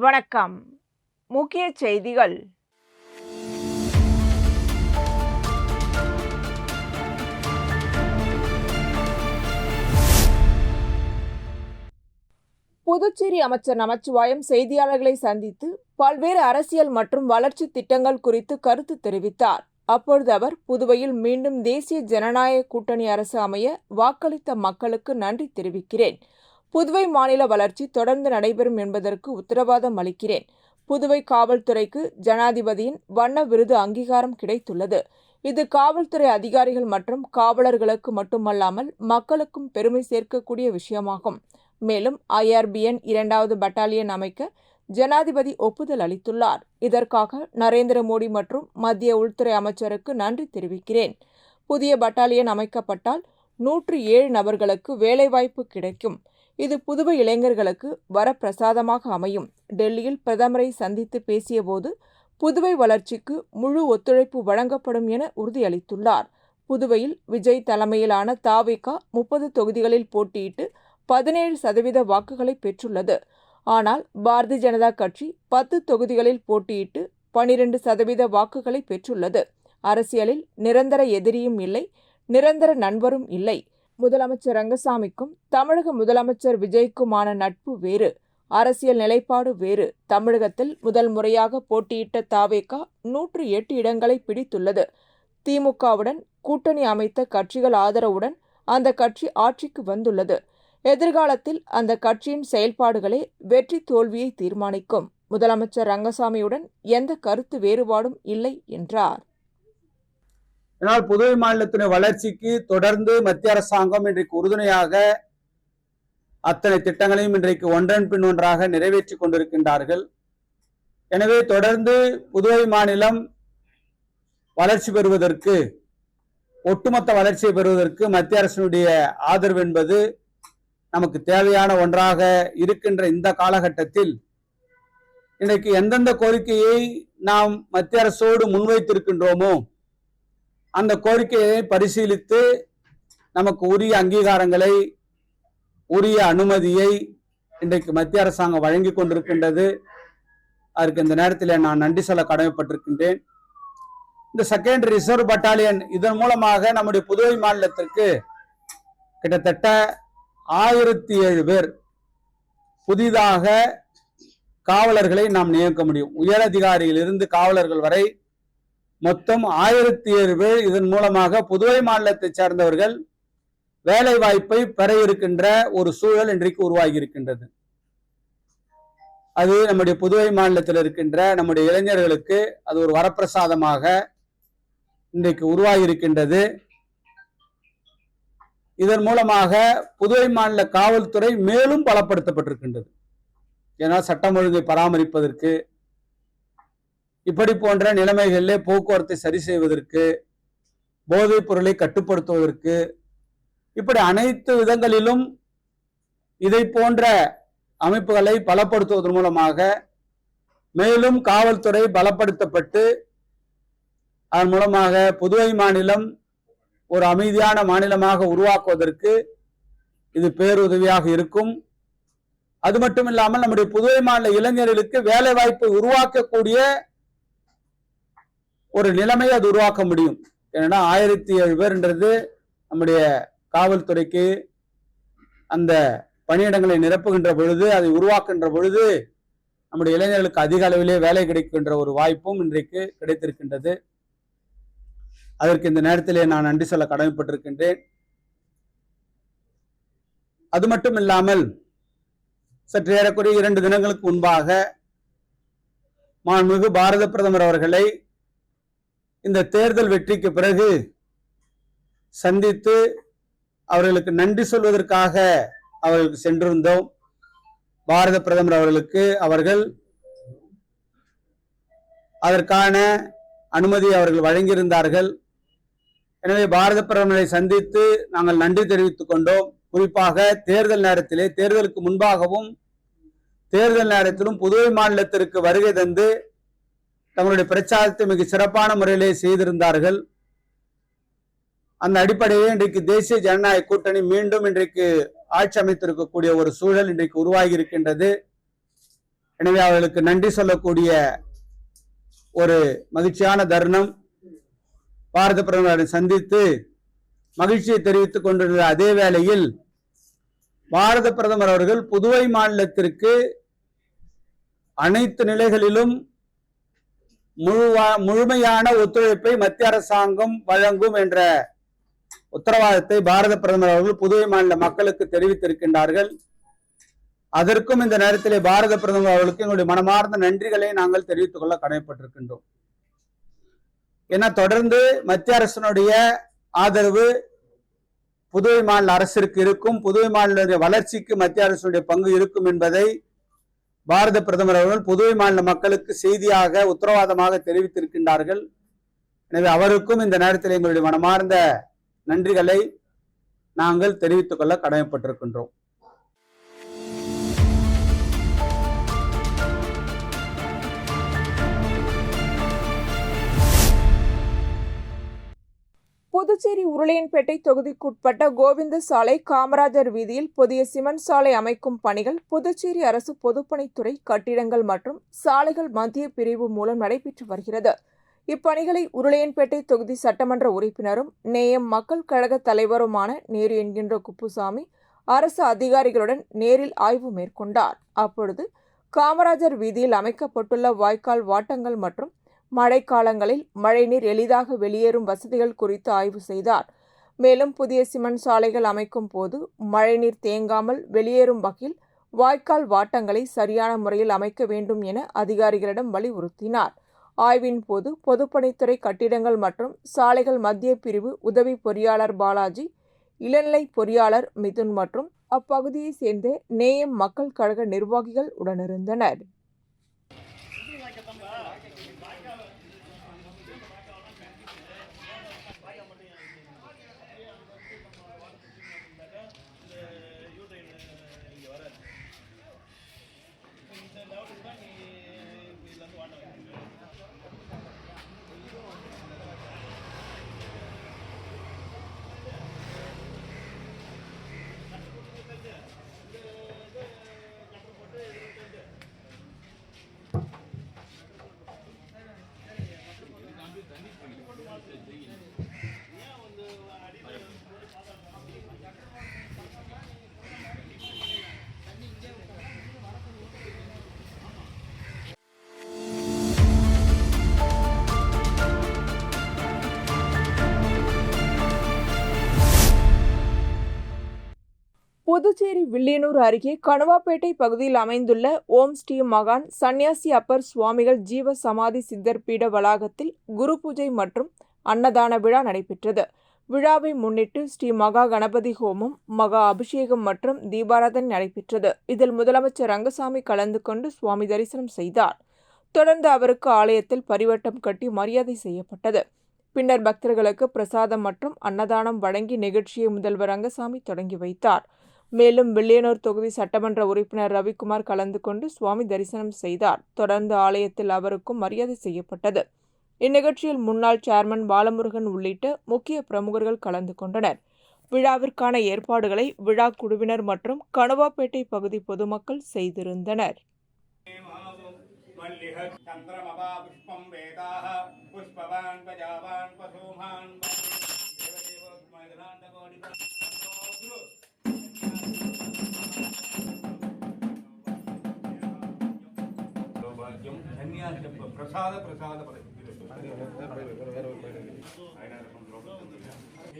வணக்கம். முக்கிய செய்திகள். புதுச்சேரி அமைச்சர் நமச்சிவாயம் செய்தியாளர்களை சந்தித்து பல்வேறு அரசியல் மற்றும் வளர்ச்சி திட்டங்கள் குறித்து கருத்து தெரிவித்தார். அப்பொழுது அவர் புதுவையில் மீண்டும் தேசிய ஜனநாயக கூட்டணி அரசு அமைய வாக்களித்த மக்களுக்கு நன்றி தெரிவிக்கிறேன். புதுவை மாநில வளர்ச்சி தொடர்ந்து நடைபெறும் என்பதற்கு உத்தரவாதம் அளிக்கிறேன். புதுவை காவல்துறைக்கு ஜனாதிபதியின் வண்ண விருது அங்கீகாரம் கிடைத்துள்ளது. இது காவல்துறை அதிகாரிகள் மற்றும் காவலர்களுக்கு மட்டுமல்லாமல் மக்களுக்கும் பெருமை சேர்க்கக்கூடிய விஷயமாகும். மேலும் IRBN 2வது பட்டாலியன் அமைக்க ஜனாதிபதி ஒப்புதல் அளித்துள்ளார். இதற்காக நரேந்திர மோடி மற்றும் மத்திய உள்துறை அமைச்சருக்கு நன்றி தெரிவிக்கிறேன். புதிய பட்டாலியன் அமைக்கப்பட்டால் 107 நபர்களுக்கு வேலைவாய்ப்பு கிடைக்கும். இது புதுவை இளைஞர்களுக்கு வரப்பிரசாதமாக அமையும். டெல்லியில் பிரதமரை சந்தித்து பேசியபோது புதுவை வளர்ச்சிக்கு முழு ஒத்துழைப்பு வழங்கப்படும் என உறுதியளித்துள்ளார். புதுவையில் விஜய் தலைமையிலான தவிக 30 தொகுதிகளில் போட்டியிட்டு 17% வாக்குகளை பெற்றுள்ளது. ஆனால் பாரதிய ஜனதா கட்சி 10 தொகுதிகளில் போட்டியிட்டு 12% வாக்குகளை பெற்றுள்ளது. அரசியலில் நிரந்தர எதிரியும் இல்லை, நிரந்தர நண்பரும் இல்லை. முதலமைச்சர் ரங்கசாமிக்கும் தமிழக முதலமைச்சர் விஜய்க்குமான நட்பு வேறு, அரசியல் நிலைப்பாடு வேறு. தமிழகத்தில் முதல் முறையாக போட்டியிட்ட தவிக 108 இடங்களை பிடித்துள்ளது. திமுகவுடன் கூட்டணி அமைத்த கட்சிகள் ஆதரவுடன் அந்த கட்சி ஆட்சிக்கு வந்துள்ளது. எதிர்காலத்தில் அந்த கட்சியின் செயல்பாடுகளே வெற்றி தோல்வியை தீர்மானிக்கும். முதலமைச்சர் ரங்கசாமியுடன் எந்த கருத்து வேறுபாடும் இல்லை என்றார். இதனால் புதுவை மாநிலத்தின் வளர்ச்சிக்கு தொடர்ந்து மத்திய அரசாங்கம் இன்றைக்கு உறுதுணையாக அத்தனை திட்டங்களையும் இன்றைக்கு ஒன்றன் பின் ஒன்றாக நிறைவேற்றி கொண்டிருக்கின்றார்கள். எனவே தொடர்ந்து புதுவை மாநிலம் வளர்ச்சி பெறுவதற்கு, ஒட்டுமொத்த வளர்ச்சியை பெறுவதற்கு மத்திய அரசினுடைய ஆதரவு என்பது நமக்கு தேவையான ஒன்றாக இருக்கின்ற இந்த காலகட்டத்தில் இன்றைக்கு எந்தெந்த கோரிக்கையை நாம் மத்திய அரசோடு முன்வைத்திருக்கின்றோமோ அந்த கோரிக்கையை பரிசீலித்து நமக்கு உரிய அங்கீகாரங்களை, உரிய அனுமதியை இன்றைக்கு மத்திய அரசாங்கம் வழங்கி கொண்டிருக்கின்றது. அதற்கு இந்த நேரத்தில் நான் நன்றி சொல்ல கடமைப்பட்டிருக்கின்றேன். இந்த செகண்ட் ரிசர்வ் பட்டாலியன் இதன் மூலமாக நம்முடைய புதுவை மாநிலத்திற்கு கிட்டத்தட்ட 1007 பேர் புதிதாக காவலர்களை நாம் நியமிக்க முடியும். உயர் அதிகாரியிலிருந்து காவலர்கள் வரை மொத்தம் 1007 பேர் இதன் மூலமாக புதுவை மாநிலத்தை சேர்ந்தவர்கள் வேலை வாய்ப்பை பெற இருக்கின்ற ஒரு சூழல் இன்றைக்கு உருவாகி இருக்கின்றது. அது நம்முடைய புதுவை மாநிலத்தில் இருக்கின்ற நம்முடைய இளைஞர்களுக்கு அது ஒரு வரப்பிரசாதமாக இன்றைக்கு உருவாகி இருக்கின்றது. இதன் மூலமாக புதுவை மாநில காவல்துறை மேலும் பலப்படுத்தப்பட்டிருக்கின்றது. ஏன்னா சட்டம் ஒழுங்கை பராமரிப்பதற்கு, இப்படி போன்ற நிலைமைகளிலே போக்குவரத்தை சரி செய்வதற்கு, போதைப் பொருளை கட்டுப்படுத்துவதற்கு, இப்படி அனைத்து விதங்களிலும் இதை போன்ற அமைப்புகளை பலப்படுத்துவதன் மூலமாக மேலும் காவல்துறை பலப்படுத்தப்பட்டு அதன் மூலமாக புதுவை மாநிலம் ஒரு அமைதியான மாநிலமாக உருவாக்குவதற்கு இது பேருதவியாக இருக்கும். அது மட்டும் இல்லாமல் நம்முடைய புதுவை மாநில இளைஞர்களுக்கு வேலை வாய்ப்பை உருவாக்கக்கூடிய ஒரு நிலைமையை அது உருவாக்க முடியும். ஏன்னா 1007 பேர்ன்றது நம்முடைய காவல்துறைக்கு அந்த பணியிடங்களை நிரப்புகின்ற பொழுது, அதை உருவாக்குகின்ற பொழுது நம்முடைய இளைஞர்களுக்கு அதிக அளவிலே வேலை கிடைக்கின்ற ஒரு வாய்ப்பும் இன்றைக்கு கிடைத்திருக்கின்றது. அதற்கு இந்த நேரத்திலே நான் நன்றி சொல்ல கடமைப்பட்டிருக்கின்றேன். அது மட்டும் இல்லாமல் சற்று ஏறக்குறைய 2 தினங்களுக்கு முன்பாக மாண்புமிகு பாரத பிரதமர் அவர்களை இந்த தேர்தல் வெற்றிக்கு பிறகு சந்தித்து அவர்களுக்கு நன்றி சொல்வதற்காக அவர்களுக்கு சென்றிருந்தோம். பாரத பிரதமர் அவர்களுக்கு அவர்கள் அதற்கான அனுமதி அவர்கள் வழங்கியிருந்தார்கள். எனவே பாரத பிரதமரை சந்தித்து நாங்கள் நன்றி தெரிவித்துக் கொண்டோம். குறிப்பாக தேர்தல் நேரத்திலே, தேர்தலுக்கு முன்பாகவும் தேர்தல் நேரத்திலும் புதுவை மாநிலத்திற்கு வருகை தந்து தங்களுடைய பிரச்சாரத்தை மிக சிறப்பான முறையிலே செய்திருந்தார்கள். அந்த அடிப்படையில் இன்றைக்கு தேசிய ஜனநாயக கூட்டணி மீண்டும் இன்றைக்கு ஆட்சி அமைத்திருக்கக்கூடிய ஒரு சூழல் இன்றைக்கு உருவாகி இருக்கின்றது. எனவே அவர்களுக்கு நன்றி சொல்லக்கூடிய ஒரு மகிழ்ச்சியான தருணம். பாரத பிரதமரை சந்தித்து மகிழ்ச்சியை தெரிவித்துக் கொண்டிருந்த அதே வேளையில் பாரத பிரதமர் அவர்கள் புதுவை மாநிலத்திற்கு அனைத்து நிலைகளிலும் முழுமையான ஒத்துழைப்பை மத்திய அரசாங்கம் வழங்கும் என்ற உத்தரவாதத்தை பாரத பிரதமர் அவர்கள் புதுவை மாநில மக்களுக்கு தெரிவித்திருக்கின்றார்கள். அதற்கும் இந்த நேரத்திலே பாரத பிரதமர் அவர்களுக்கு எங்களுடைய மனமார்ந்த நன்றிகளை நாங்கள் தெரிவித்துக் கொள்ள கடமைப்பட்டிருக்கின்றோம். ஏன்னா தொடர்ந்து மத்திய அரசினுடைய ஆதரவு புதுவை மாநில அரசிற்கு இருக்கும், புதுவை மாநில வளர்ச்சிக்கு மத்திய அரசுடைய பங்கு இருக்கும் என்பதை பாரத பிரதமர் அவர்கள் புதுவை மாநில மக்களுக்கு செய்தியாக உத்தரவாதமாக தெரிவித்திருக்கின்றார்கள். எனவே அவருக்கும் இந்த நேரத்தில் எங்களுடைய மனமார்ந்த நன்றிகளை நாங்கள் தெரிவித்துக் கொள்ள கடமைப்பட்டிருக்கின்றோம். புதுச்சேரி உருளையன்பேட்டை தொகுதிக்குட்பட்ட கோவிந்த சாலை, காமராஜர் வீதியில் புதிய சிமெண்ட் சாலை அமைக்கும் பணிகள் புதுச்சேரி அரசு பொதுப்பணித்துறை கட்டிடங்கள் மற்றும் சாலைகள் மத்திய பிரிவு மூலம் நடைபெற்று வருகிறது. இப்பணிகளை உருளையன்பேட்டை தொகுதி சட்டமன்ற உறுப்பினரும் நேயம் மக்கள் கழக தலைவருமான நேரு என்கின்ற குப்புசாமி அரசு அதிகாரிகளுடன் நேரில் ஆய்வு மேற்கொண்டார். அப்பொழுது காமராஜர் வீதியில் அமைக்கப்பட்டுள்ள வாய்க்கால் வாட்டங்கள் மற்றும் மழைக்காலங்களில் மழைநீர் எளிதாக வெளியேறும் வசதிகள் குறித்து ஆய்வு செய்தார். மேலும் புதிய சிமெண்ட் சாலைகள் அமைக்கும் போது மழைநீர் தேங்காமல் வெளியேறும் வகையில் வாய்க்கால் வாட்டங்களை சரியான முறையில் அமைக்க வேண்டும் என அதிகாரிகளிடம் வலியுறுத்தினார். ஆய்வின் போது பொதுப்பணித்துறை கட்டிடங்கள் மற்றும் சாலைகள் மத்திய பிரிவு உதவி பொறியாளர் பாலாஜி, இளநிலை பொறியாளர் மிதுன் மற்றும் அப்பகுதியைச் சேர்ந்த நேயம் மக்கள் கழக நிர்வாகிகள் உடனிருந்தனர். புதுச்சேரி வில்லியனூர் அருகே கணுவாப்பேட்டை பகுதியில் அமைந்துள்ள ஓம் ஸ்ரீ மகான் சன்னியாசி அப்பர் சுவாமிகள் ஜீவ சமாதி சித்தர் பீட வளாகத்தில் குரு பூஜை மற்றும் அன்னதான விழா நடைபெற்றது. விழாவை முன்னிட்டு ஸ்ரீ மகா கணபதி ஹோமம், மகா அபிஷேகம் மற்றும் தீபாராதனை நடைபெற்றது. இதில் முதலமைச்சர் ரங்கசாமி கலந்து கொண்டு சுவாமி தரிசனம் செய்தார். தொடர்ந்து அவருக்கு ஆலயத்தில் பரிவட்டம் கட்டி மரியாதை செய்யப்பட்டது. பின்னர் பக்தர்களுக்கு பிரசாதம் மற்றும் அன்னதானம் வழங்கி நிகழ்ச்சியை முதல்வர் ரங்கசாமி தொடங்கி வைத்தார். மேலும் வில்லியனூர் தொகுதி சட்டமன்ற உறுப்பினர் ரவிக்குமார் கலந்து கொண்டு சுவாமி தரிசனம் செய்தார். தொடர்ந்து ஆலயத்தில் அவருக்கும் மரியாதை செய்யப்பட்டது. இந்நிகழ்ச்சியில் முன்னாள் சேர்மன் பாலமுருகன் உள்ளிட்ட முக்கிய பிரமுகர்கள் கலந்து கொண்டனர். விழாவிற்கான ஏற்பாடுகளை விழா குழுவினர் மற்றும் கணுவாப்பேட்டை பகுதி பொதுமக்கள் செய்திருந்தனர். பிரசாத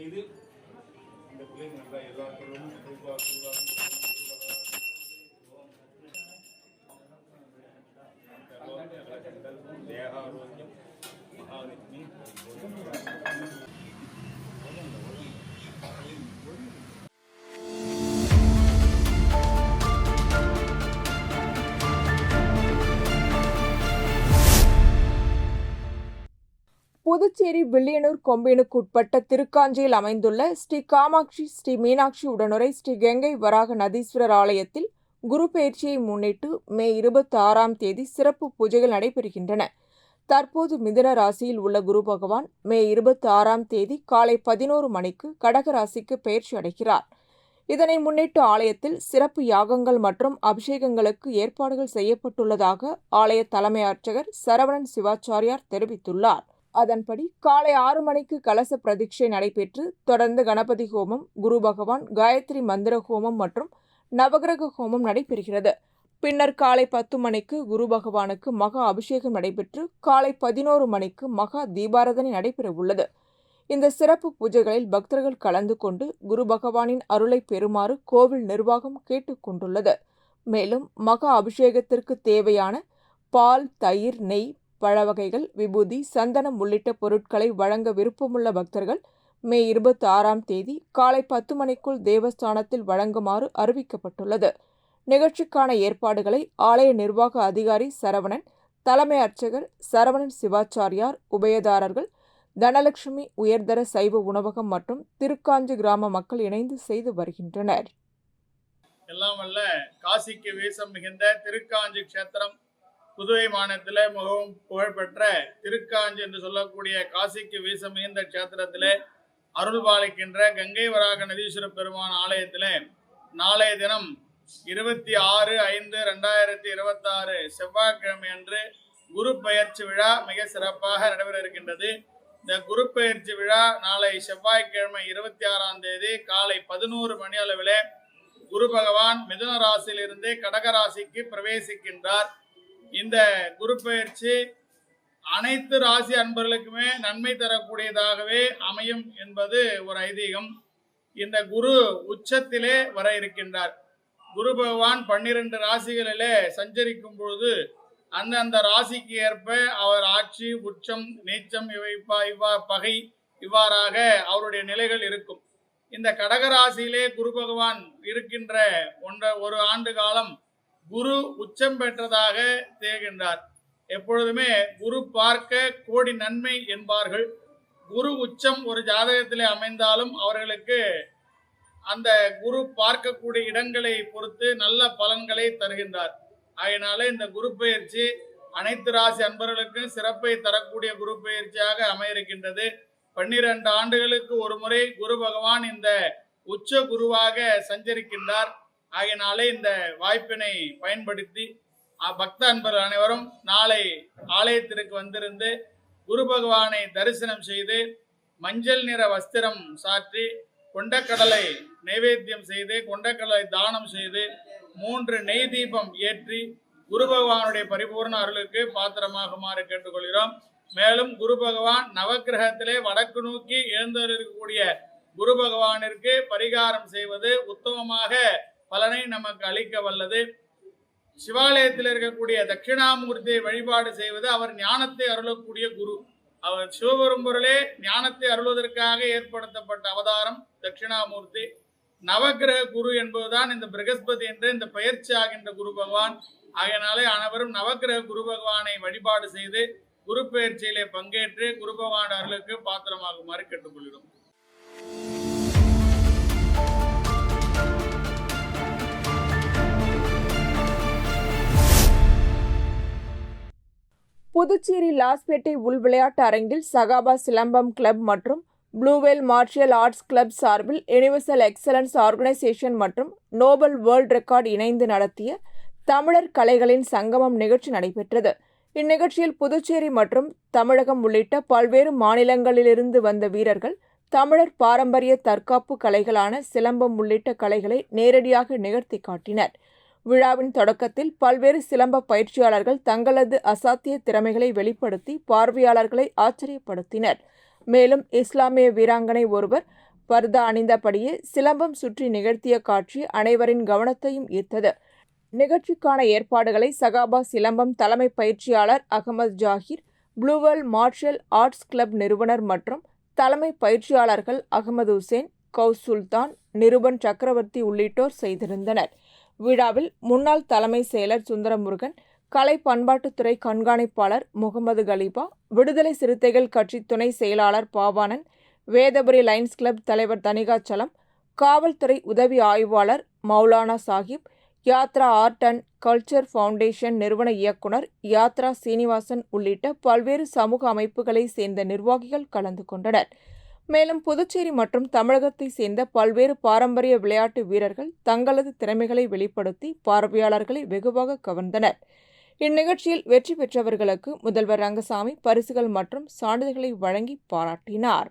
இது இந்த பிள்ளைங்க எல்லாத்துக்கும் தேகாரோக்கியம் மகாலட்சுமி புதுச்சேரி வில்லியனூர் கொம்பினுக்குட்பட்ட திருக்காஞ்சியில் அமைந்துள்ள ஸ்ரீ காமாட்சி, ஸ்ரீ மீனாட்சி உடனுரை ஸ்ரீ கங்கை வராக நதீஸ்வரர் ஆலயத்தில் குரு பெயர்ச்சியை முன்னிட்டு மே 26 சிறப்பு பூஜைகள் நடைபெறுகின்றன. தற்போது மிதுன ராசியில் உள்ள குரு பகவான் மே 26 காலை 11 மணிக்கு கடக ராசிக்கு பெயர்ச்சி அடைகிறார். இதனை முன்னிட்டு ஆலயத்தில் சிறப்பு யாகங்கள் மற்றும் அபிஷேகங்களுக்கு ஏற்பாடுகள் செய்யப்பட்டுள்ளதாக ஆலய தலைமை அர்ச்சகர் சரவணன் சிவாச்சாரியார் தெரிவித்துள்ளார். அதன்படி காலை 6 மணிக்கு கலச பிரதிஷ்டை நடைபெற்று தொடர்ந்து கணபதி ஹோமம், குரு பகவான், காயத்ரி மந்திர ஹோமம் மற்றும் நவகிரக ஹோமம் நடைபெறுகிறது. பின்னர் காலை 10 மணிக்கு குரு பகவானுக்கு மகா அபிஷேகம் நடைபெற்று காலை 11 மணிக்கு மகா தீபாராதனை நடைபெறவுள்ளது. இந்த சிறப்பு பூஜைகளில் பக்தர்கள் கலந்து கொண்டு குரு பகவானின் அருளை பெறுமாறு கோவில் நிர்வாகம் கேட்டுக் கொண்டுள்ளது. மேலும் மகா அபிஷேகத்திற்கு தேவையான பால், தயிர், நெய், பழ வகைகள், விபூதி, சந்தனம் உள்ளிட்ட பொருட்களை வழங்க விருப்பமுள்ள பக்தர்கள் மே 26ஆம் தேதி காலை 10 மணிக்குள் தேவஸ்தானத்தில் வழங்குமாறு அறிவிக்கப்பட்டுள்ளது. நிகழ்ச்சிக்கான ஏற்பாடுகளை ஆலய நிர்வாக அதிகாரி சரவணன், தலைமை அர்ச்சகர் சரவணன் சிவாச்சாரியார், உபயதாரர்கள் தனலட்சுமி உயர்தர சைவ உணவகம் மற்றும் திருக்காஞ்சி கிராம மக்கள் இணைந்து செய்து வருகின்றனர். எல்லாம் வல்ல காசிக்கு வீசம் மிகுந்த திருக்காஞ்சி க்ஷேத்திரம், புதுவை மாநிலத்திலே மிகவும் புகழ்பெற்ற திருக்காஞ்சி என்று சொல்லக்கூடிய காசிக்கு வீசம் மிகுந்த க்ஷேத்திரத்திலே அருள் பாலிக்கின்ற கங்கை வராக நதீஸ்வர பெருமான் ஆலயத்திலே நாளைய தினம் 26/5/2026 செவ்வாய்க்கிழமை அன்று குரு பெயர்ச்சி விழா மிக சிறப்பாக நடைபெற இருக்கின்றது. இந்த குரு பெயர்ச்சி விழா நாளை செவ்வாய்க்கிழமை 26ஆம் தேதி காலை 11 மணி அளவிலே குரு பகவான் மிதுன ராசியிலிருந்து கடக ராசிக்கு பிரவேசிக்கின்றார். இந்த குரு பெயர்ச்சி அனைத்து ராசி அன்பர்களுக்குமே நன்மை தரக்கூடியதாகவே அமையும் என்பது ஒரு ஐதீகம். இந்த குரு உச்சத்திலே வர இருக்கின்றார். குரு பகவான் 12 ராசிகளிலே சஞ்சரிக்கும் பொழுது அந்தந்த ராசிக்கு ஏற்ப அவர் ஆட்சி, உச்சம், நீச்சம், பகை இவ்வாறாக அவருடைய நிலைகள் இருக்கும். இந்த கடகராசியிலே குரு பகவான் இருக்கின்ற ஒரு ஆண்டு காலம் குரு உச்சம் பெற்றதாக தேர்கின்றார். எப்பொழுதுமே குரு பார்க்க கோடி நன்மை என்பார்கள். குரு உச்சம் ஒரு ஜாதகத்திலே அமைந்தாலும் அவர்களுக்கு அந்த குரு பார்க்கக்கூடிய இடங்களை பொறுத்து நல்ல பலன்களை தருகின்றார். அதனால இந்த குரு பெயர்ச்சி அனைத்து ராசி அன்பர்களுக்கும் சிறப்பை தரக்கூடிய குரு பெயர்ச்சியாக அமையிருக்கின்றது. 12 ஆண்டுகளுக்கு ஒரு முறை குரு பகவான் இந்த உச்ச குருவாக சஞ்சரிக்கின்றார். ஆகையினாலே இந்த வாய்ப்பினை பயன்படுத்தி பக்த அன்பர்கள் அனைவரும் நாளை ஆலயத்திற்கு வந்திருந்து குரு பகவானை தரிசனம் செய்து மஞ்சள் நிற வஸ்திரம் சாற்றி கொண்டக்கடலை நைவேத்தியம் செய்து கொண்டக்கடலை தானம் செய்து 3 நெய் தீபம் ஏற்றி குரு பகவானுடைய பரிபூர்ண அருளுக்கு பாத்திரமாகுமாறு கேட்டுக்கொள்கிறோம். மேலும் குரு பகவான் நவக்கிரகத்திலே வடக்கு நோக்கி எழுந்திருக்கக்கூடிய குரு பகவானிற்கு பரிகாரம் செய்வது உத்தமமாக பலனை நமக்கு அளிக்க வல்லது. சிவாலயத்தில் இருக்கக்கூடிய தட்சிணாமூர்த்தியை வழிபாடு செய்வது அவர் ஞானத்தை அருளக்கூடிய குரு. அவர் சிவபெரும்பொருளே ஞானத்தை அருள்வதற்காக ஏற்படுத்தப்பட்ட அவதாரம் தட்சிணாமூர்த்தி. நவகிரக குரு என்பதுதான் இந்த பிரகஸ்பதி என்ற இந்த பயிற்சி ஆகின்ற குரு பகவான். ஆகையினாலே அனைவரும் நவகிரக குரு பகவானை வழிபாடு செய்து குரு பயிற்சியிலே பங்கேற்று குரு பகவான் அருளுக்கு பாத்திரமாகுமாறு கேட்டுக்கொள்கிறோம். புதுச்சேரி லாஸ்பேட்டை உள் விளையாட்டு அரங்கில் சகாபா சிலம்பம் கிளப் மற்றும் ப்ளூவேல் மார்ஷியல் ஆர்ட்ஸ் கிளப் சார்பில் யுனிவர்சல் எக்ஸலன்ஸ் ஆர்கனைசேஷன் மற்றும் நோபல் வேர்ல்ட் ரெக்கார்ட் இணைந்து நடத்திய தமிழர் கலைகளின் சங்கமம் நிகழ்ச்சி நடைபெற்றது. இந்நிகழ்ச்சியில் புதுச்சேரி மற்றும் தமிழகம் உள்ளிட்ட பல்வேறு மாநிலங்களிலிருந்து வந்த வீரர்கள் தமிழர் பாரம்பரிய தற்காப்பு கலைகளான சிலம்பம் உள்ளிட்ட கலைகளை நேரடியாக நிகழ்த்தி காட்டினர். விழாவின் தொடக்கத்தில் பல்வேறு சிலம்ப பயிற்சியாளர்கள் தங்களது அசாத்திய திறமைகளை வெளிப்படுத்தி பார்வையாளர்களை ஆச்சரியப்படுத்தினர். மேலும் இஸ்லாமிய வீராங்கனை ஒருவர் பர்தா அணிந்தபடியே சிலம்பம் சுற்றி நிகழ்த்திய காட்சி அனைவரின் கவனத்தையும் ஈர்த்தது. நிகழ்ச்சிக்கான ஏற்பாடுகளை சகாபா சிலம்பம் தலைமை பயிற்சியாளர் Ahmed Zakir, Blue Whale Martial Arts Club நிறுவனர் மற்றும் தலைமை பயிற்சியாளர்கள் அகமது உசேன், கௌஸ் சுல்தான், நிருபன் சக்கரவர்த்தி உள்ளிட்டோர் செய்திருந்தனர். விழாவில் முன்னாள் தலைமை செயலர் சுந்தரமுருகன், கலை பண்பாட்டுத்துறை கண்காணிப்பாளர் முகமது கலீபா, விடுதலை சிறுத்தைகள் கட்சி துணை செயலாளர் பாவானன், வேதபுரி லைன்ஸ் கிளப் தலைவர் தனிகாச்சலம், காவல்துறை உதவி ஆய்வாளர் Maulana Sahib, Yatra art and culture foundation நிறுவன இயக்குனர் யாத்ரா சீனிவாசன் உள்ளிட்ட பல்வேறு சமூக அமைப்புகளை சேர்ந்த நிர்வாகிகள் கலந்து கொண்டனர். மேலும் புதுச்சேரி மற்றும் தமிழகத்தை சேர்ந்த பல்வேறு பாரம்பரிய விளையாட்டு வீரர்கள் தங்களது திறமைகளை வெளிப்படுத்தி பார்வையாளர்களை வெகுவாக கவர்ந்தனர். இந்நிகழ்ச்சியில் வெற்றி பெற்றவர்களுக்கு முதல்வர் ரங்கசாமி பரிசுகள் மற்றும் சான்றிதழ்களை வழங்கி பாராட்டினார்.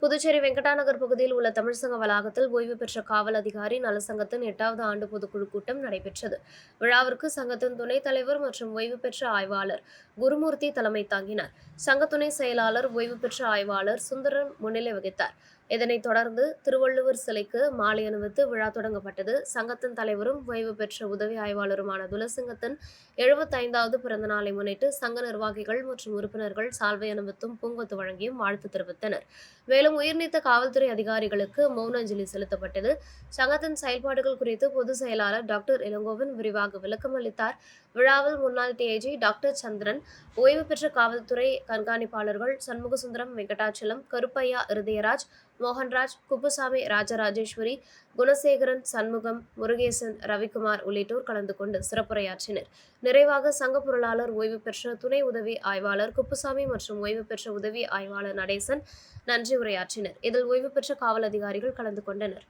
புதுச்சேரி வெங்கடாநகர் பகுதியில் உள்ள தமிழ்சங்க வளாகத்தில் ஓய்வு பெற்ற காவல் அதிகாரி நலசங்கத்தின் 8வது ஆண்டு பொதுக்குழு கூட்டம் நடைபெற்றது. விழாவிற்கு சங்கத்தின் துணைத் தலைவர் மற்றும் ஓய்வு பெற்ற ஆய்வாளர் குருமூர்த்தி தலைமை தாங்கினார். சங்க துணை செயலாளர் ஓய்வு பெற்ற ஆய்வாளர் சுந்தரன் முன்னிலை வகித்தார். இதனைத் தொடர்ந்து திருவள்ளுவர் சிலைக்கு மாலை அணிவித்து விழா தொடங்கப்பட்டது. சங்கத்தின் தலைவரும் ஓய்வு பெற்ற உதவி ஆய்வாளருமான துளசிங்கத்தின் 75வது பிறந்த நாளை முன்னிட்டு சங்க நிர்வாகிகள் மற்றும் உறுப்பினர்கள் சால்வை அணிவித்தும் பூங்கொத்து வழங்கியும் வாழ்த்து தெரிவித்தனர். மேலும் உயிர்நீத்த காவல்துறை அதிகாரிகளுக்கு மௌன அஞ்சலி செலுத்தப்பட்டது. சங்கத்தின் செயல்பாடுகள் குறித்து பொதுச் செயலாளர் டாக்டர் இளங்கோவன் விரிவாக விளக்கம் அளித்தார். விழாவில் முன்னாள் டிஐஜி டாக்டர் சந்திரன், ஓய்வு பெற்ற காவல்துறை கண்காணிப்பாளர்கள் சண்முகசுந்தரம், வெங்கடாச்சலம், கருப்பையா, இருதயராஜ், மோகன்ராஜ், குப்புசாமி, ராஜராஜேஸ்வரி, குணசேகரன், சண்முகம், முருகேசன், ரவிக்குமார் உள்ளிட்டோர் கலந்து கொண்டு சிறப்புரையாற்றினர். நிறைவாக சங்க பொருளாளர் ஓய்வு பெற்ற துணை உதவி ஆய்வாளர் குப்புசாமி மற்றும் ஓய்வு பெற்ற உதவி ஆய்வாளர் நடேசன் நன்றி உரையாற்றினர். இதில் ஓய்வு பெற்ற காவல் அதிகாரிகள் கலந்து கொண்டனர்.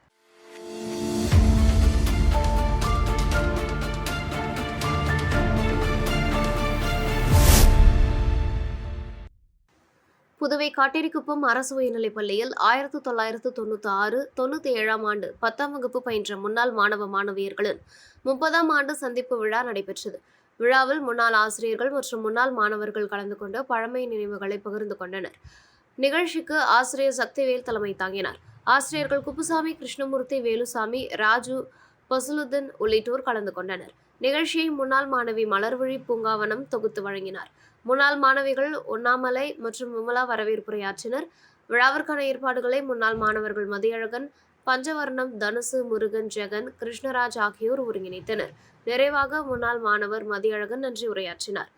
புதுவை காட்டேரிக்குப்பம் அரசு உயர்நிலைப் பள்ளியில் 1996-97 ஆண்டு 10ஆம் வகுப்பு பயின்ற முன்னாள் மாணவ மாணவியர்களின் 30ஆம் ஆண்டு சந்திப்பு விழா நடைபெற்றது. விழாவில் முன்னாள் ஆசிரியர்கள் மற்றும் முன்னாள் மாணவர்கள் கலந்து கொண்டு பழமை நினைவுகளை பகிர்ந்து கொண்டனர். நிகழ்ச்சிக்கு ஆசிரியர் சக்திவேல் தலைமை தாங்கினார். ஆசிரியர்கள் குப்புசாமி, கிருஷ்ணமூர்த்தி, வேலுசாமி, ராஜு, பசுலுதன் உள்ளிட்டோர் கலந்து கொண்டனர். நிகழ்ச்சியை முன்னாள் மாணவி மலர்விழி பூங்காவனம் தொகுத்து வழங்கினார். முன்னாள் மாணவிகள் உண்ணாமலை மற்றும் விமலா வரவேற்புரையாற்றினர். விழாவிற்கான ஏற்பாடுகளை முன்னாள் மாணவர்கள் மதியழகன், பஞ்சவர்ணம், தனுசு, முருகன், ஜெகன், கிருஷ்ணராஜ் ஆகியோர் ஒருங்கிணைத்தனர். நிறைவாக முன்னாள் மாணவர் மதியழகன் நன்றி உரையாற்றினார்.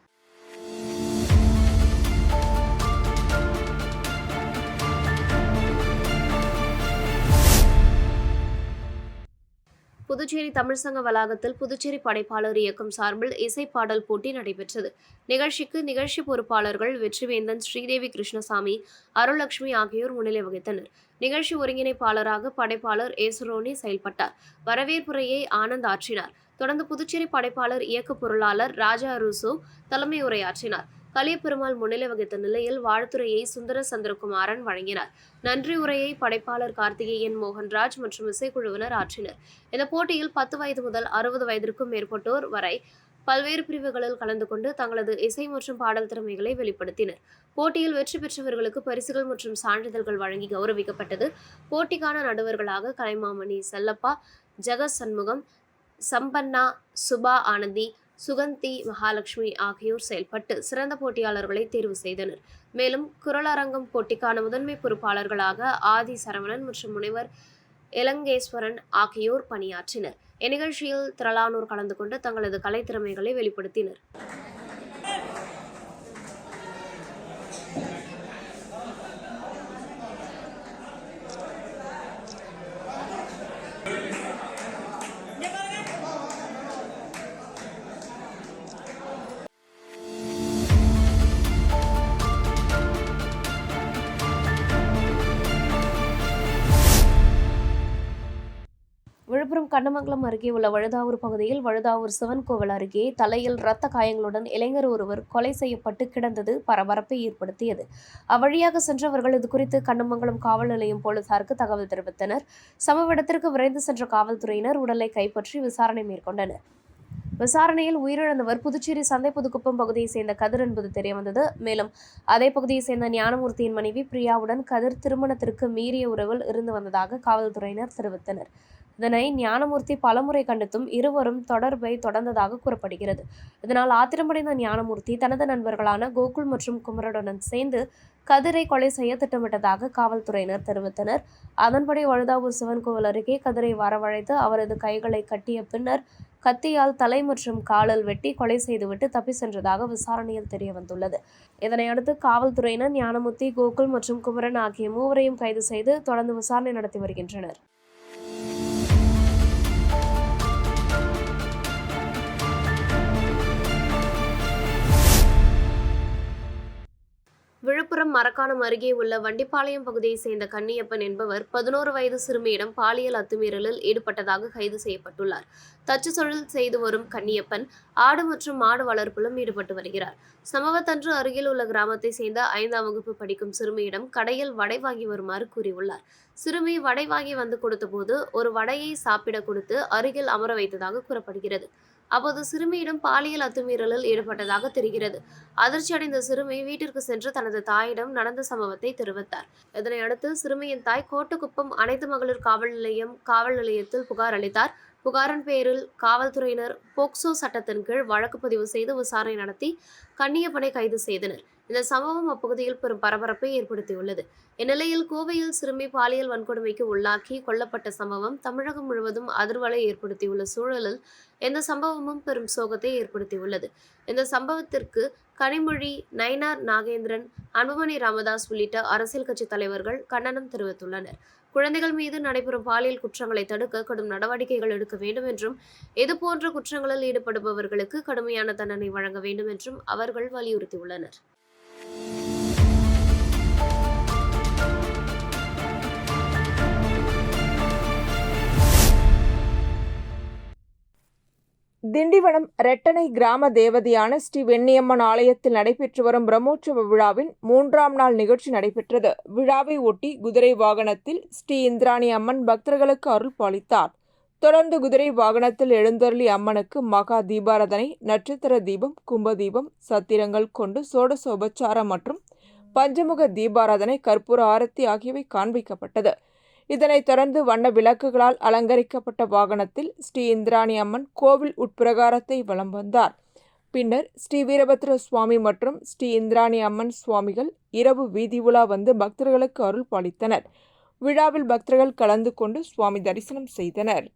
புதுச்சேரி தமிழ்சங்க வளாகத்தில் புதுச்சேரி படைப்பாளர் இயக்கம் சார்பில் இசைப்பாடல் போட்டி நடைபெற்றது. நிகழ்ச்சிக்கு நிகழ்ச்சி பொறுப்பாளர்கள் வெற்றிவேந்தன், ஸ்ரீதேவி கிருஷ்ணசாமி, அருள்லட்சுமி ஆகியோர் முன்னிலை வகித்தனர். நிகழ்ச்சி ஒருங்கிணைப்பாளராக படைப்பாளர் ஏசுரோனி செயல்பட்டார். வரவேற்புரையை ஆனந்த் ஆற்றினார். தொடர்ந்து புதுச்சேரி படைப்பாளர் இயக்க பொருளாளர் ராஜா ரூசோ தலைமை உரையாற்றினார். கலியபெருமாள் முன்னிலை வகித்த நிலையில் வாழ்த்துரையை சுந்தர சந்திரகுமாரன் வழங்கினார். நன்றி உரையை படைப்பாளர் கார்த்திகேயன், மோகன்ராஜ் மற்றும் இசைக்குழுவினர் ஆற்றினர். இந்த போட்டியில் 10 வயது முதல் 60 வயதிற்கும் மேற்பட்டோர் வரை பல்வேறு பிரிவுகளில் கலந்து கொண்டு தங்களது இசை மற்றும் பாடல் திறமைகளை வெளிப்படுத்தினர். போட்டியில் வெற்றி பெற்றவர்களுக்கு பரிசுகள் மற்றும் சான்றிதழ்கள் வழங்கி கௌரவிக்கப்பட்டது. போட்டிக்கான நடுவர்களாக கலைமாமணி செல்லப்பா, ஜெகத் சண்முகம், சம்பன்னா, சுபா ஆனந்தி, சுகந்தி, மகாலட்சுமி ஆகியோர் செயல்பட்டு சிறந்த போட்டியாளர்களை தேர்வு செய்தனர். மேலும் குரலரங்கம் போட்டிக்கான முதன்மை பொறுப்பாளர்களாக ஆதி சரவணன் மற்றும் முனைவர் இலங்கேஸ்வரன் ஆகியோர் பணியாற்றினர். இந்நிகழ்ச்சியில் திரளானோர் கலந்து கொண்டு தங்களது கலைத்திறமைகளை வெளிப்படுத்தினர். விழுப்புரம் கண்ணமங்கலம் அருகே உள்ள வழுதாவூர் பகுதியில் வழுதாவூர் சிவன் கோவில் அருகே தலையில் இரத்த காயங்களுடன் இளைஞர் ஒருவர் கொலை செய்யப்பட்டு கிடந்தது பரபரப்பை ஏற்படுத்தியது. அவ்வழியாக சென்றவர்கள் இதுகுறித்து கண்ணமங்கலம் காவல் நிலையம் போலீசாருக்கு தகவல் தெரிவித்தனர். சம்பவ இடத்திற்கு விரைந்து சென்ற காவல்துறையினர் உடலை கைப்பற்றி விசாரணை மேற்கொண்டனர். விசாரணையில் உயிரிழந்தவர் புதுச்சேரி சந்தை புதுக்குப்பம் பகுதியை சேர்ந்த கதிர் என்பது தெரியவந்தது. மேலும் அதே பகுதியை சேர்ந்த ஞானமூர்த்தியின் மனைவி பிரியாவுடன் கதிர் திருமணத்திற்கு மீறிய உறவில் இருந்து வந்ததாக காவல்துறையினர் தெரிவித்தனர். இதனை ஞானமூர்த்தி பலமுறை கண்டித்தும் இருவரும் தொடர்பை தொடர்ந்ததாக கூறப்படுகிறது. இதனால் ஆத்திரமடைந்த ஞானமூர்த்தி தனது நண்பர்களான கோகுல் மற்றும் குமரனுடன் சேர்ந்து கதிரை கொலை செய்ய திட்டமிட்டதாக காவல்துறையினர் தெரிவித்தனர். அதன்படி வழுதாவூர் சிவன் கோவில் அருகே கதிரை வரவழைத்து அவரது கைகளை கட்டிய பின்னர் கத்தியால் தலை மற்றும் காலில் வெட்டி கொலை செய்துவிட்டு தப்பி சென்றதாக விசாரணையில் தெரியவந்துள்ளது. இதனையடுத்து காவல்துறையினர் ஞானமூர்த்தி, கோகுல் மற்றும் குமரன் ஆகிய மூவரையும் கைது செய்து தொடர்ந்து விசாரணை நடத்தி வருகின்றனர். விழுப்புரம் மரக்காணம் அருகே உள்ள வண்டிப்பாளையம் பகுதியை சேர்ந்த கன்னியப்பன் என்பவர் 11 வயது சிறுமியிடம் பாலியல் அத்துமீறலில் ஈடுபட்டதாக கைது செய்யப்பட்டுள்ளார். தச்சு தொழில் செய்து வரும் கன்னியப்பன் ஆடு மற்றும் மாடு வளர்ப்பிலும் ஈடுபட்டு வருகிறார். சம்பவத்தன்று அருகில் உள்ள கிராமத்தை சேர்ந்த 5ஆம் வகுப்பு படிக்கும் சிறுமியிடம் கடையில் வடை வாங்கி வருமாறு கூறியுள்ளார். சிறுமி வடை வாங்கி வந்து கொடுத்தபோது ஒரு வடையை சாப்பிட கொடுத்து அருகில் அமர வைத்ததாக கூறப்படுகிறது. அப்போது சிறுமியிடம் பாலியல் அத்துமீறலில் ஈடுபட்டதாக தெரிகிறது. அதிர்ச்சியடைந்த சிறுமி வீட்டிற்கு சென்று தனது தாயிடம் நடந்த சம்பவத்தை தெரிவித்தார். இதனையடுத்து சிறுமியின் தாய் கோட்டுக்குப்பம் அனைத்து மகளிர் காவல் நிலையத்தில் புகார் அளித்தார். புகாரின் பேரில் காவல்துறையினர் போக்சோ சட்டத்தின் கீழ் வழக்கு பதிவு செய்து விசாரணை நடத்தி கன்னியப்பனை கைது செய்தனர். இந்த சம்பவம் அப்பகுதியில் பெரும் பரபரப்பை ஏற்படுத்தியுள்ளது. இந்நிலையில் கோவையில் சிறுமி பாலியல் வன்கொடுமைக்கு உள்ளாக்கி கொல்லப்பட்ட சம்பவம் தமிழகம் முழுவதும் அதிர்வலை ஏற்படுத்தியுள்ள சூழலில் இந்த சம்பவமும் பெரும் சோகத்தை ஏற்படுத்தியுள்ளது. இந்த சம்பவத்திற்கு கனிமொழி, நயினார் நாகேந்திரன், அன்புமணி ராமதாஸ் உள்ளிட்ட அரசியல் கட்சி தலைவர்கள் கண்டனம் தெரிவித்துள்ளனர். குழந்தைகள் மீது நடைபெறும் பாலியல் குற்றங்களை தடுக்க கடும் நடவடிக்கைகள் எடுக்க வேண்டும் என்றும் இதுபோன்ற குற்றங்களில் ஈடுபடுபவர்களுக்கு கடுமையான தண்டனை வழங்க வேண்டும் என்றும் அவர்கள் வலியுறுத்தியுள்ளனர். திண்டிவனம் ரெட்டனை கிராம தேவதையான ஸ்ரீ வெண்ணியம்மன் ஆலயத்தில் நடைபெற்று வரும் பிரம்மோற்சவ விழாவின் 3ஆம் நாள் நிகழ்ச்சி நடைபெற்றது. விழாவை ஒட்டி குதிரை வாகனத்தில் ஸ்ரீ இந்திராணி அம்மன் பக்தர்களுக்கு அருள் பாலித்தார். தொடர்ந்து குதிரை வாகனத்தில் எழுந்தருளி அம்மனுக்கு மகா தீபாராதனை, நட்சத்திர தீபம், கும்ப தீபம், சத்திரங்கள் கொண்டு சோடசோபச்சாரம் மற்றும் பஞ்சமுக தீபாராதனை, கற்பூர ஆரத்தி ஆகியவை காண்பிக்கப்பட்டது. இதனைத் தொடர்ந்து வண்ண விளக்குகளால் அலங்கரிக்கப்பட்ட வாகனத்தில் ஸ்ரீ இந்திராணி அம்மன் கோவில் உட்பிரகாரத்தை வலம் வந்தார். பின்னர் ஸ்ரீ வீரபத்ர சுவாமி மற்றும் ஸ்ரீ இந்திராணி அம்மன் சுவாமிகள் இரவு வீதி உலா வந்து பக்தர்களுக்கு அருள் பாலித்தனர். விழாவில் பக்தர்கள் கலந்து கொண்டு சுவாமி தரிசனம் செய்தனர்.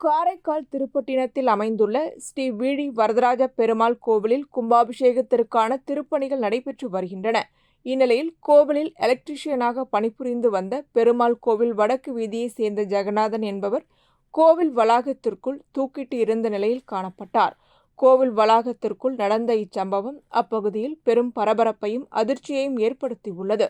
காரைக்கால் திருப்பட்டினத்தில் அமைந்துள்ள ஸ்ரீ வீழி வரதராஜ பெருமாள் கோவிலில் கும்பாபிஷேகத்திற்கான திருப்பணிகள் நடைபெற்று வருகின்றன. இந்நிலையில் கோவிலில் எலக்ட்ரீஷியனாக பணிபுரிந்து வந்த பெருமாள் கோவில் வடக்கு வீதியை சேர்ந்த ஜெகநாதன் என்பவர் கோவில் வளாகத்திற்குள் தூக்கிட்டு இருந்த நிலையில் காணப்பட்டார். கோவில் வளாகத்திற்குள் நடந்த இச்சம்பவம் அப்பகுதியில் பெரும் பரபரப்பையும் அதிர்ச்சியையும் ஏற்படுத்தியுள்ளது.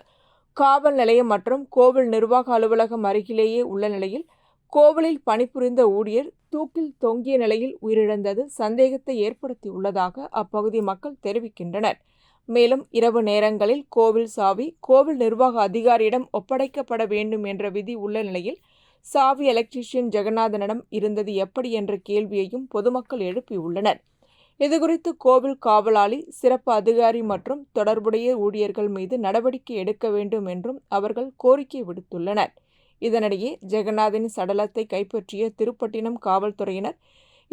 காவல் நிலையம் மற்றும் கோவில் நிர்வாக அலுவலகம் அருகிலேயே உள்ள நிலையில் கோவிலில் பணிபுரிந்த ஊழியர் தூக்கில் தொங்கிய நிலையில் உயிரிழந்தது சந்தேகத்தை ஏற்படுத்தியுள்ளதாக அப்பகுதி மக்கள் தெரிவிக்கின்றனர். மேலும் இரவு நேரங்களில் கோவில் சாவி கோவில் நிர்வாக அதிகாரியிடம் ஒப்படைக்கப்பட வேண்டும் என்ற விதி உள்ள நிலையில் சாவி எலக்ட்ரீஷியன் ஜெகநாதனிடம் இருந்தது எப்படி என்ற கேள்வியையும் பொதுமக்கள் எழுப்பியுள்ளனர். இதுகுறித்து கோவில் காவலாளி, சிறப்பு அதிகாரி மற்றும் தொடர்புடைய ஊழியர்கள் மீது நடவடிக்கை எடுக்க வேண்டும் என்றும் அவர்கள் கோரிக்கை விடுத்துள்ளனர். இதனிடையே ஜெகநாதனின் சடலத்தை கைப்பற்றிய திருப்பட்டினம் காவல்துறையினர்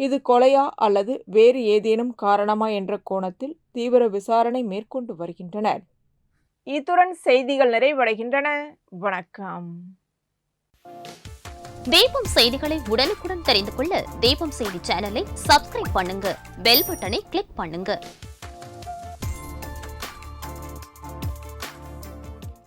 இது கொலையா அல்லது வேறு ஏதேனும் காரணமா என்ற கோணத்தில் தீவிர விசாரணை மேற்கொண்டு வருகின்றனர். இத்துடன் செய்திகள் நிறைவடைகின்றன. வணக்கம். தீபம் செய்திகளை உடனுக்குடன் தெரிந்து கொள்ள தீபம் செய்தி சேனலை சப்ஸ்கிரைப் பண்ணுங்க, பெல் பட்டனை கிளிக் பண்ணுங்க.